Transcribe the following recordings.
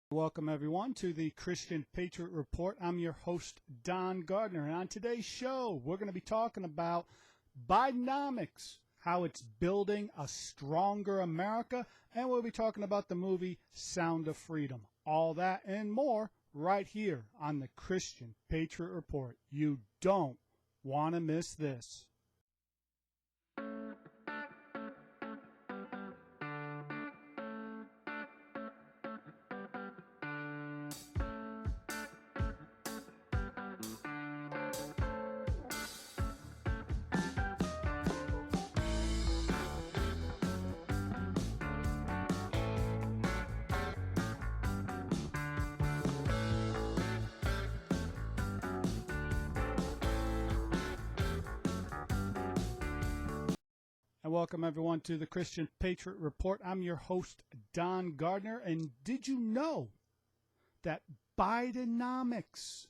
Welcome, everyone, to the Christian Patriot Report. I'm your host, Don Gardner, and on today's show, we're going to be talking about Bidenomics, how it's building a stronger America, and we'll be talking about the movie Sound of Freedom. All that and more right here on the Christian Patriot Report. You don't want to miss this. And welcome, everyone, to the Christian Patriot Report. I'm your host, Don Gardner. And did you know that Bidenomics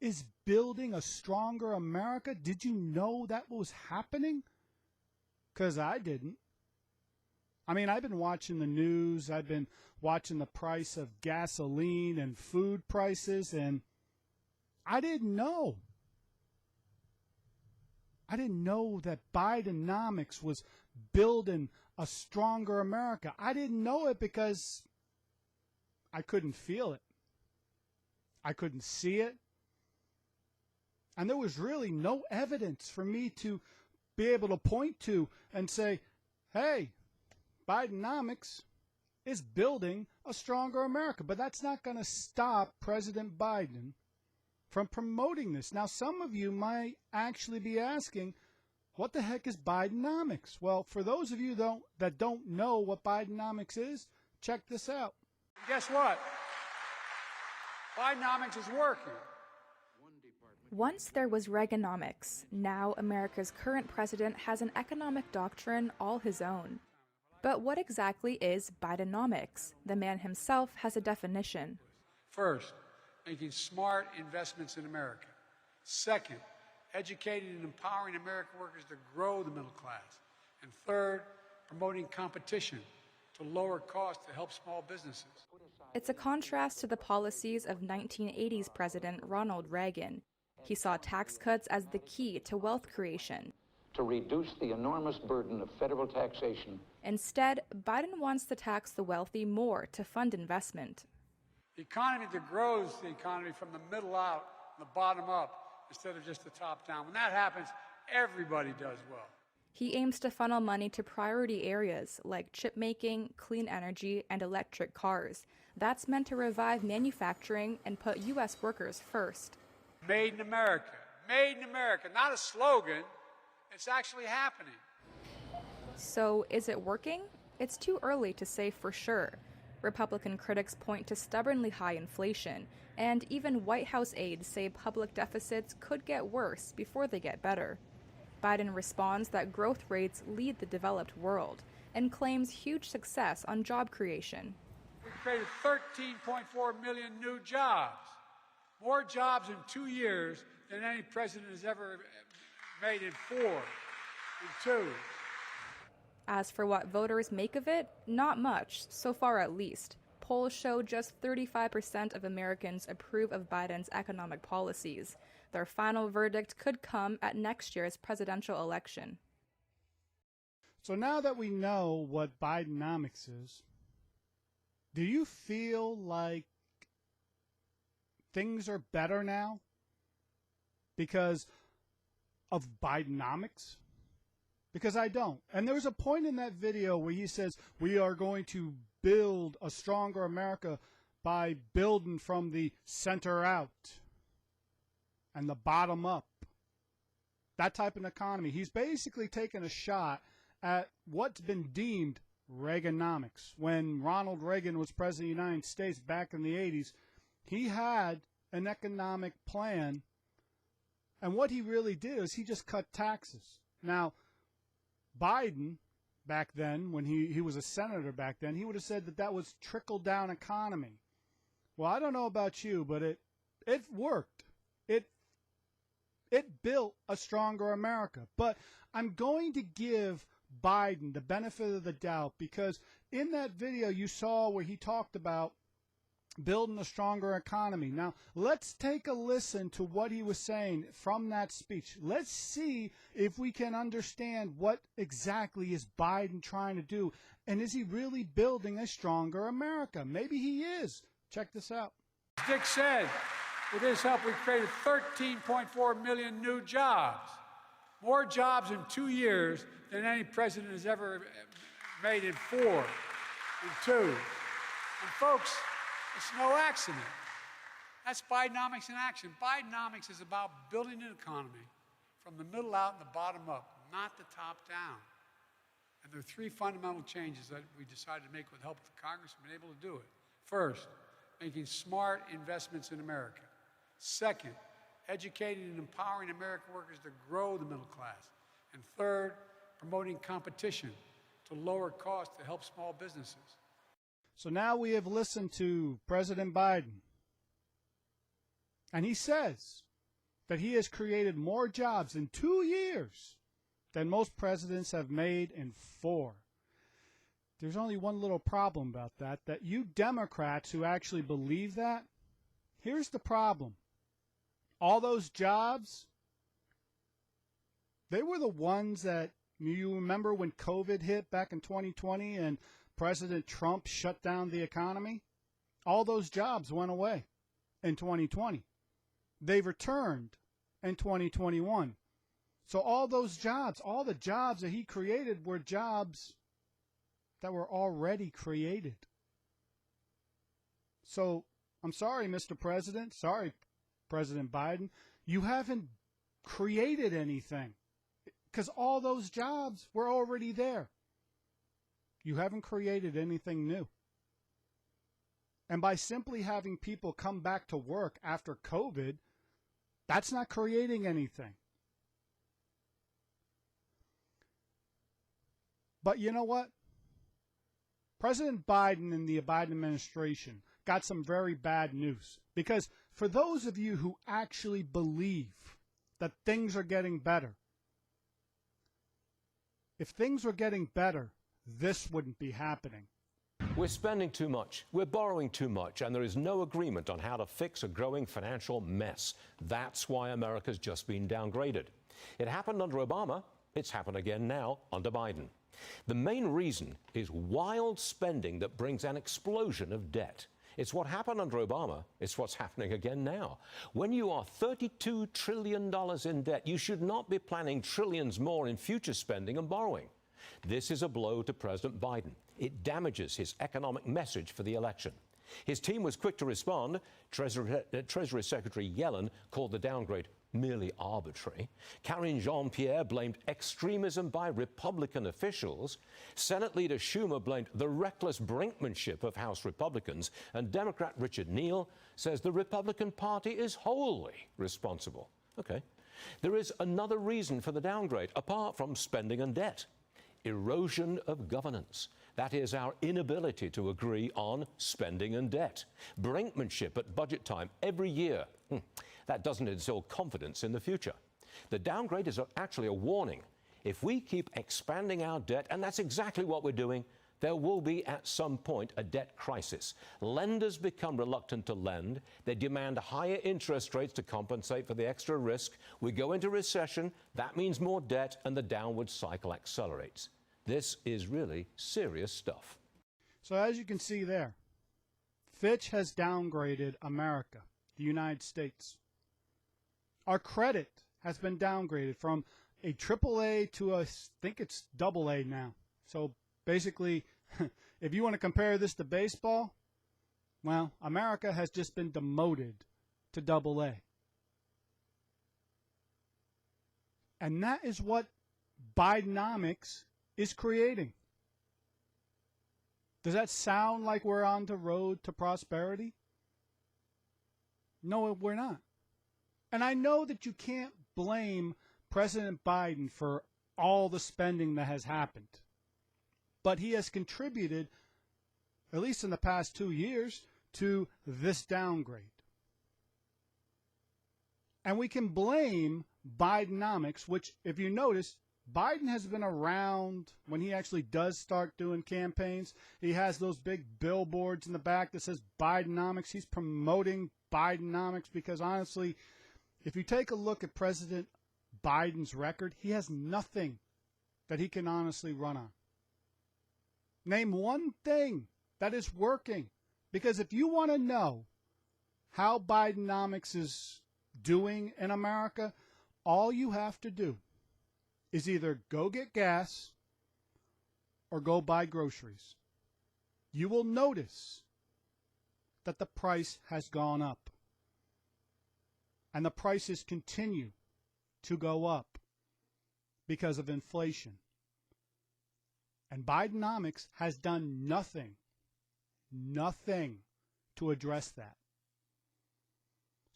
is building a stronger America? Did you know that was happening? Because I didn't. I mean, I've been watching the news. I've been watching the price of gasoline and food prices, and I didn't know. I didn't know that Bidenomics was building a stronger America. I didn't know it because I couldn't feel it. I couldn't see it. And there was really no evidence for me to be able to point to and say, hey, Bidenomics is building a stronger America. But that's not going to stop President Biden from promoting this. Now, some of you might actually be asking, what the heck is Bidenomics? Well, for those of you that don't know what Bidenomics is, check this out. Guess what? Bidenomics is working. Once there was Reaganomics. Now America's current president has an economic doctrine all his own. But what exactly is Bidenomics? The man himself has a definition. First, making smart investments in America. Second, educating and empowering American workers to grow the middle class. And third, promoting competition to lower costs to help small businesses. It's a contrast to the policies of 1980s President Ronald Reagan. He saw tax cuts as the key to wealth creation. To reduce the enormous burden of federal taxation. Instead, Biden wants to tax the wealthy more to fund investment. The economy that grows the economy from the middle out, the bottom up, instead of just the top down. When that happens, everybody does well. He aims to funnel money to priority areas like chip making, clean energy, and electric cars. That's meant to revive manufacturing and put U.S. workers first. Made in America. Made in America. Not a slogan. It's actually happening. So, is it working? It's too early to say for sure. Republican critics point to stubbornly high inflation, and even White House aides say public deficits could get worse before they get better. Biden responds that growth rates lead the developed world and claims huge success on job creation. We created 13.4 million new jobs. More jobs in 2 years than any president has ever made in 2. As for what voters make of it, not much, so far at least. Polls show just 35% of Americans approve of Biden's economic policies. Their final verdict could come at next year's presidential election. So now that we know what Bidenomics is, do you feel like things are better now because of Bidenomics? Because I don't. And there was a point in that video where he says, we are going to build a stronger America by building from the center out and the bottom up. That type of economy. He's basically taken a shot at what's been deemed Reaganomics. When Ronald Reagan was president of the United States back in the 80s, he had an economic plan. And what he really did is he just cut taxes. Now, Biden, back then, when he was a senator back then, he would have said that was trickle-down economy. Well, I don't know about you, but it worked. It built a stronger America. But I'm going to give Biden the benefit of the doubt because in that video you saw where he talked about building a stronger economy. Now, let's take a listen to what he was saying from that speech. Let's see if we can understand what exactly is Biden trying to do, and is he really building a stronger America? Maybe he is. Check this out. Dick said, with his help, we created 13.4 million new jobs. More jobs in 2 years than any president has ever made in 4 and 2. And folks, it's no accident. That's Bidenomics in action. Bidenomics is about building an economy from the middle out and the bottom up, not the top down. And there are 3 fundamental changes that we decided to make with the help of the Congress. We've been able to do it. First, making smart investments in America. Second, educating and empowering American workers to grow the middle class. And third, promoting competition to lower costs to help small businesses. So now we have listened to President Biden, and he says that he has created more jobs in 2 years than most presidents have made in 4. There's only one little problem about that you Democrats who actually believe that, here's the problem. All those jobs, they were the ones that, you remember when COVID hit back in 2020 and President Trump shut down the economy? All those jobs went away in 2020. They returned in 2021. So all those jobs, all the jobs that he created were jobs that were already created. So I'm sorry, Mr. President. Sorry, President Biden. You haven't created anything because all those jobs were already there. You haven't created anything new. And by simply having people come back to work after COVID, that's not creating anything. But you know what? President Biden and the Biden administration got some very bad news. Because for those of you who actually believe that things are getting better, if things were getting better, this wouldn't be happening. We're spending too much, we're borrowing too much, and there is no agreement on how to fix a growing financial mess. That's why America's just been downgraded. It happened under Obama, it's happened again now under Biden. The main reason is wild spending that brings an explosion of debt. It's what happened under Obama, it's what's happening again now. When you are $32 trillion in debt, you should not be planning trillions more in future spending and borrowing. This is a blow to President Biden. It damages his economic message for the election. His team was quick to respond. Treasury Secretary Yellen called the downgrade merely arbitrary. Karine Jean-Pierre blamed extremism by Republican officials. Senate Leader Schumer blamed the reckless brinkmanship of House Republicans. And Democrat Richard Neal says the Republican Party is wholly responsible. Okay. There is another reason for the downgrade, apart from spending and debt. Erosion of governance. That is our inability to agree on spending and debt. Brinkmanship at budget time every year. That doesn't instill confidence in the future. The downgrade is actually a warning. If we keep expanding our debt, and that's exactly what we're doing, there will be at some point a debt crisis. Lenders become reluctant to lend. They demand higher interest rates to compensate for the extra risk. We go into recession. That means more debt, and the downward cycle accelerates. This is really serious stuff. So as you can see there, Fitch has downgraded America, the United States. Our credit has been downgraded from a AAA to I think it's AA now. So basically, if you want to compare this to baseball, well, America has just been demoted to AA. And that is what Bidenomics is creating. Does that sound like we're on the road to prosperity? No, we're not. And I know that you can't blame President Biden for all the spending that has happened. But he has contributed, at least in the past 2 years, to this downgrade. And we can blame Bidenomics, which, if you notice, Biden has been around when he actually does start doing campaigns. He has those big billboards in the back that says Bidenomics. He's promoting Bidenomics because, honestly, if you take a look at President Biden's record, he has nothing that he can honestly run on. Name one thing that is working. Because if you want to know how Bidenomics is doing in America, all you have to do is either go get gas or go buy groceries. You will notice that the price has gone up. And the prices continue to go up because of inflation. And Bidenomics has done nothing to address that.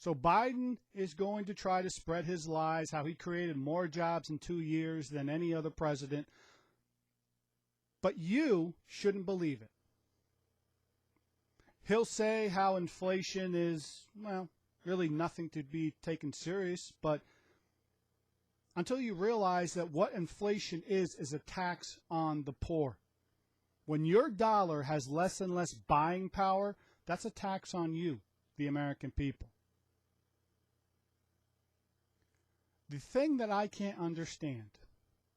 So Biden is going to try to spread his lies, how he created more jobs in 2 years than any other president. But you shouldn't believe it. He'll say how inflation is, well, really nothing to be taken serious, but until you realize that what inflation is a tax on the poor. When your dollar has less and less buying power, that's a tax on you, the American people. The thing that I can't understand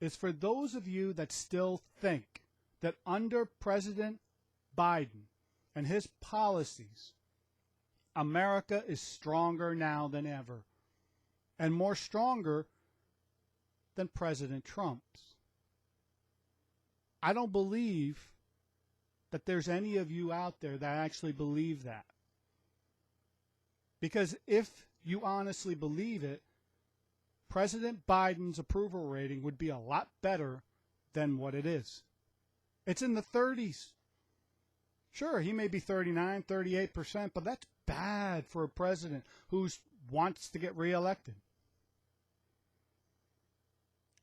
is for those of you that still think that under President Biden and his policies, America is stronger now than ever, and more stronger than President Trump's. I don't believe that there's any of you out there that actually believe that. Because if you honestly believe it, President Biden's approval rating would be a lot better than what it is. It's in the 30s. Sure, he may be 39, 38%, but that's bad for a president who wants to get reelected.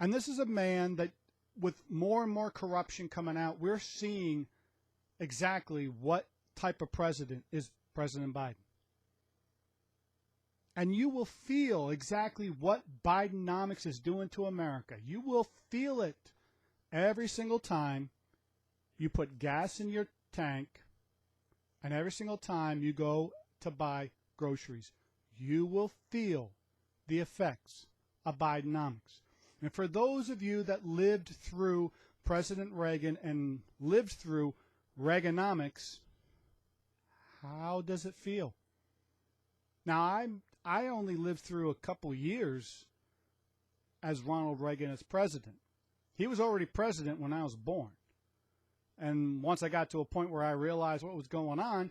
And this is a man that, with more and more corruption coming out, we're seeing exactly what type of president is President Biden. And you will feel exactly what Bidenomics is doing to America. You will feel it every single time you put gas in your tank and every single time you go to buy groceries. You will feel the effects of Bidenomics. And for those of you that lived through President Reagan and lived through Reaganomics, how does it feel? Now, I only lived through a couple years as Ronald Reagan as president. He was already president when I was born. And once I got to a point where I realized what was going on,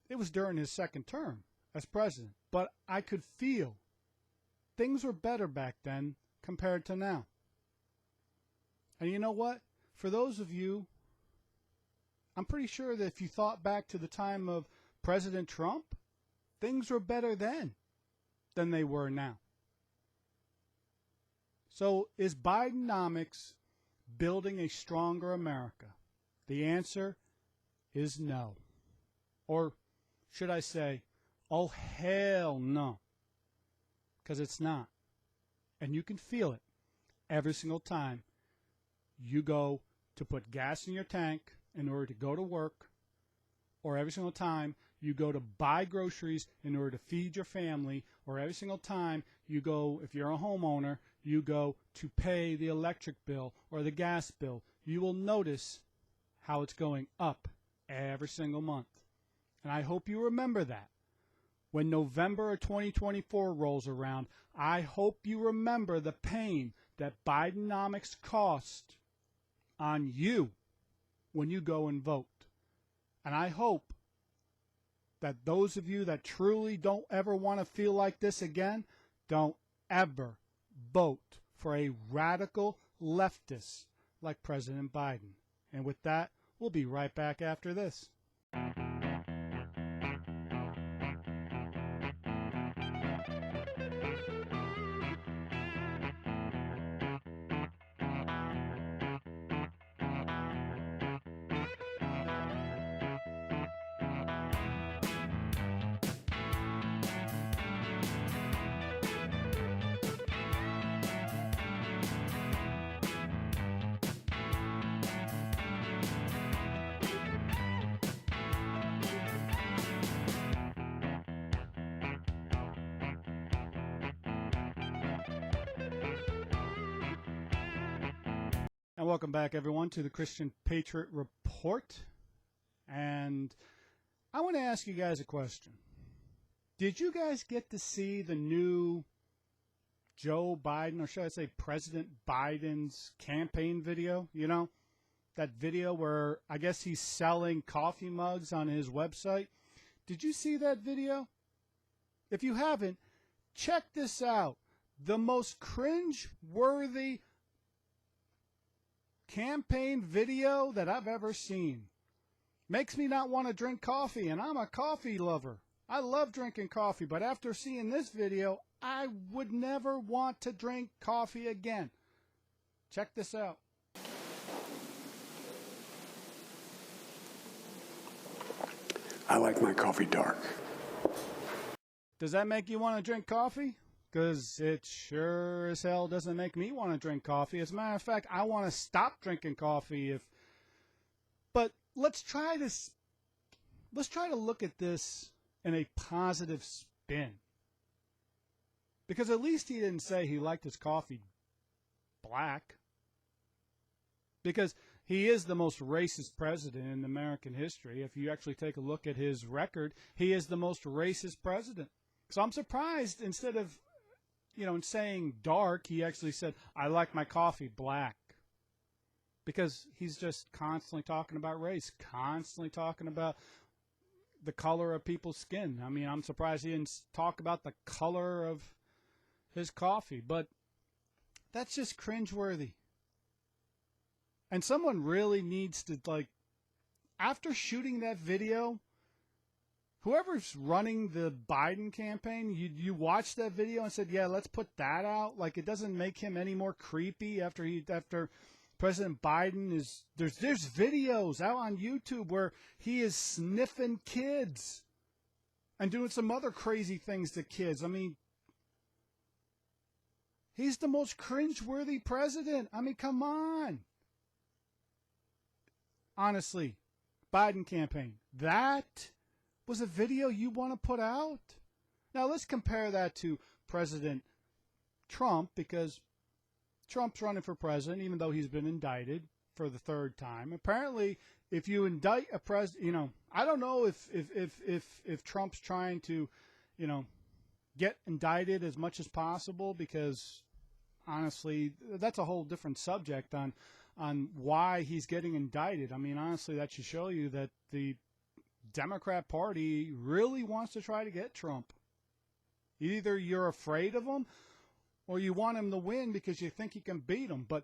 it was during his second term as president. But I could feel things were better back then compared to now. And you know what? For those of you, I'm pretty sure that if you thought back to the time of President Trump, things were better then than they were now. So is Bidenomics building a stronger America? The answer is no. Or should I say, oh, hell no. Because it's not. And you can feel it every single time you go to put gas in your tank in order to go to work, or every single time you go to buy groceries in order to feed your family, or every single time you go, if you're a homeowner, you go to pay the electric bill or the gas bill. You will notice how it's going up every single month. And I hope you remember that. When November of 2024 rolls around, I hope you remember the pain that Bidenomics cost on you when you go and vote. And I hope that those of you that truly don't ever want to feel like this again, don't ever vote for a radical leftist like President Biden. And with that, we'll be right back after this. Welcome back, everyone, to the Christian Patriot Report. And I want to ask you guys a question. Did you guys get to see the new Joe Biden, or should I say President Biden's campaign video? You know, that video where I guess he's selling coffee mugs on his website. Did you see that video? If you haven't, check this out. The most cringe-worthy campaign video that I've ever seen. Makes me not want to drink coffee, and I'm a coffee lover. I love drinking coffee, but after seeing this video, I would never want to drink coffee again. Check this out. I like my coffee dark. Does that make you want to drink coffee? Because it sure as hell doesn't make me want to drink coffee. As a matter of fact, I want to stop drinking coffee. But let's try to look at this in a positive spin. Because at least he didn't say he liked his coffee black. Because he is the most racist president in American history. If you actually take a look at his record, he is the most racist president. So I'm surprised instead of, in saying dark, he actually said, I like my coffee black. Because he's just constantly talking about race, constantly talking about the color of people's skin. I mean, I'm surprised he didn't talk about the color of his coffee. But that's just cringeworthy. And someone really needs to, after shooting that video, whoever's running the Biden campaign, you watched that video and said, yeah, let's put that out. It doesn't make him any more creepy after President Biden is, there's videos out on YouTube where he is sniffing kids and doing some other crazy things to kids. I mean, he's the most cringeworthy president. I mean, come on. Honestly, Biden campaign, that was a video you want to put out? Now, let's compare that to President Trump, because Trump's running for president, even though he's been indicted for the third time. Apparently, if you indict a president, I don't know if Trump's trying to, get indicted as much as possible, because honestly, that's a whole different subject on why he's getting indicted. I mean, honestly, that should show you that the Democrat Party really wants to try to get Trump. Either you're afraid of him or you want him to win because you think you can beat him. But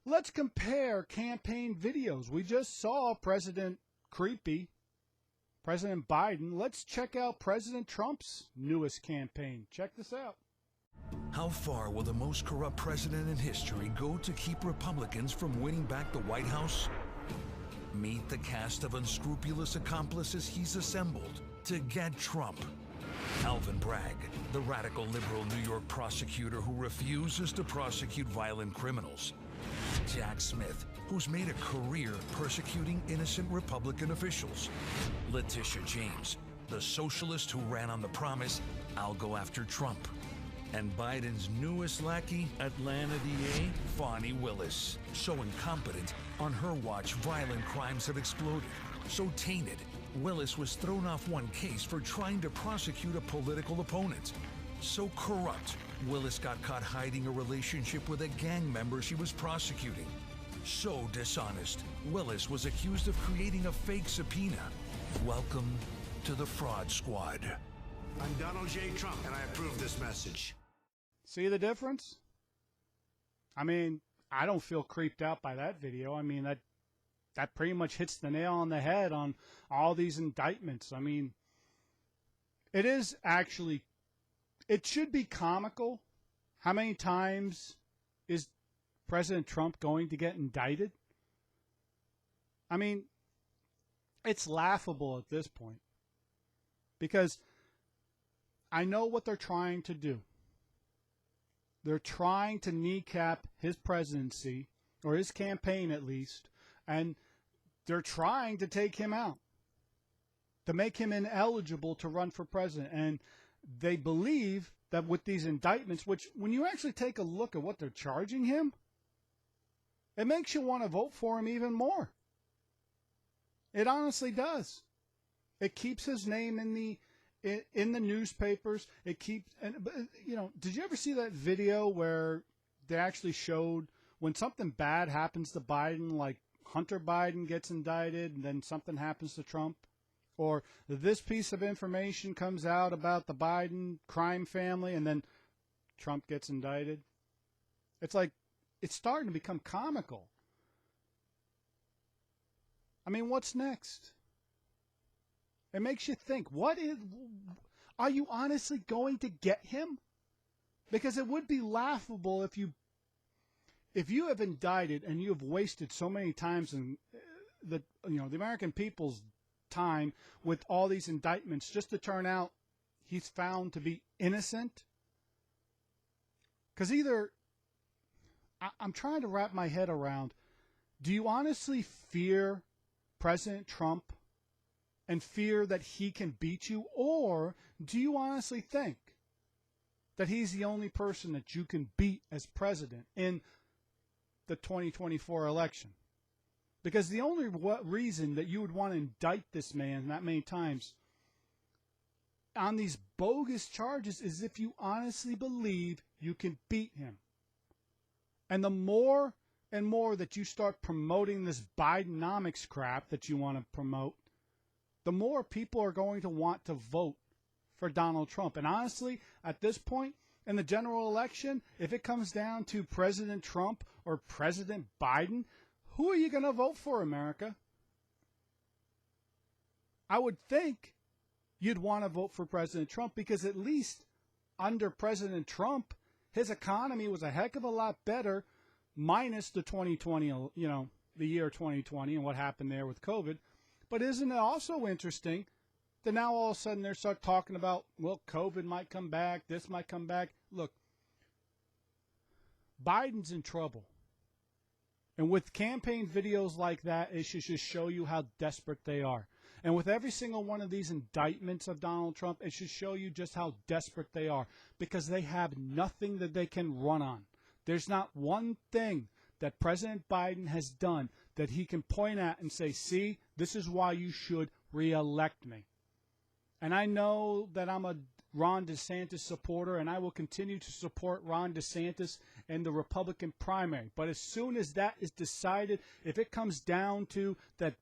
let's compare campaign videos. We just saw President Biden. Let's check out President Trump's newest campaign. Check this out. How far will the most corrupt president in history go to keep Republicans from winning back the White House? Meet the cast of unscrupulous accomplices he's assembled to get Trump. Alvin Bragg, the radical liberal New York prosecutor who refuses to prosecute violent criminals. Jack Smith, who's made a career persecuting innocent Republican officials. Letitia James, the socialist who ran on the promise, I'll go after Trump. And Biden's newest lackey, Atlanta DA, Fani Willis. So incompetent, on her watch, violent crimes have exploded. So tainted, Willis was thrown off one case for trying to prosecute a political opponent. So corrupt, Willis got caught hiding a relationship with a gang member she was prosecuting. So dishonest, Willis was accused of creating a fake subpoena. Welcome to the Fraud Squad. I'm Donald J. Trump, and I approve this message. See the difference? I mean, I don't feel creeped out by that video. I mean, that pretty much hits the nail on the head on all these indictments. I mean, it should be comical. How many times is President Trump going to get indicted? I mean, it's laughable at this point, because I know what they're trying to do. They're trying to kneecap his presidency, or his campaign at least, and they're trying to take him out, to make him ineligible to run for president. And they believe that with these indictments, which when you actually take a look at what they're charging him, It makes you want to vote for him even more. It honestly does. It keeps his name in the newspapers. It keeps, and you know, did you ever see that video where they actually showed when something bad happens to Biden, like Hunter Biden gets indicted, and then something happens to Trump, or this piece of information comes out about the Biden crime family, and then Trump gets indicted? It's like it's starting to become comical. I mean, what's next? It makes you think, are you honestly going to get him? Because it would be laughable if you have indicted and you have wasted so many times in the American people's time with all these indictments just to turn out he's found to be innocent. Because either I'm trying to wrap my head around, do you honestly fear President Trump and fear that he can beat you? Or do you honestly think that he's the only person that you can beat as president in the 2024 election? Because the only reason that you would want to indict this man that many times on these bogus charges is if you honestly believe you can beat him. And the more and more that you start promoting this Bidenomics crap that you want to promote, the more people are going to want to vote for Donald Trump. And honestly, at this point in the general election, if it comes down to President Trump or President Biden, who are you going to vote for, America? I would think you'd want to vote for President Trump because at least under President Trump, his economy was a heck of a lot better, minus the 2020, the year 2020 and what happened there with COVID. But isn't it also interesting that now all of a sudden they start talking about, well, COVID might come back, this might come back. Look, Biden's in trouble. And with campaign videos like that, it should just show you how desperate they are. And with every single one of these indictments of Donald Trump, it should show you just how desperate they are because they have nothing that they can run on. There's not one thing that President Biden has done that he can point at and say, see, this is why you should reelect me. And I know that I'm a Ron DeSantis supporter, and I will continue to support Ron DeSantis in the Republican primary. But as soon as that is decided, if it comes down to that,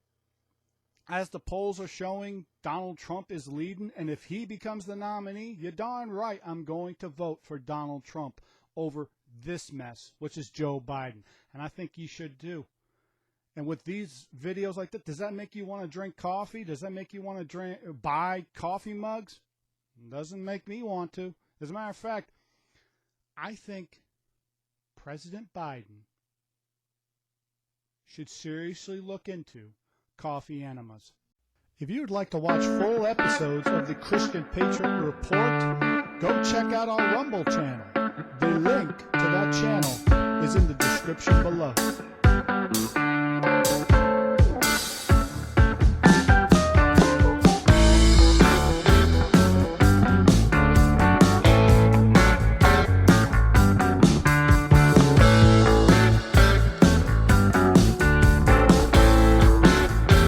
as the polls are showing, Donald Trump is leading, and if he becomes the nominee, you're darn right I'm going to vote for Donald Trump over this mess, which is Joe Biden. And I think you should too. And with these videos like that, does that make you want to drink coffee? Does that make you want to buy coffee mugs? Doesn't make me want to. As a matter of fact, I think President Biden should seriously look into coffee enemas. If you would like to watch full episodes of the Christian Patriot Report, go check out our Rumble channel. The link to that channel is in the description below.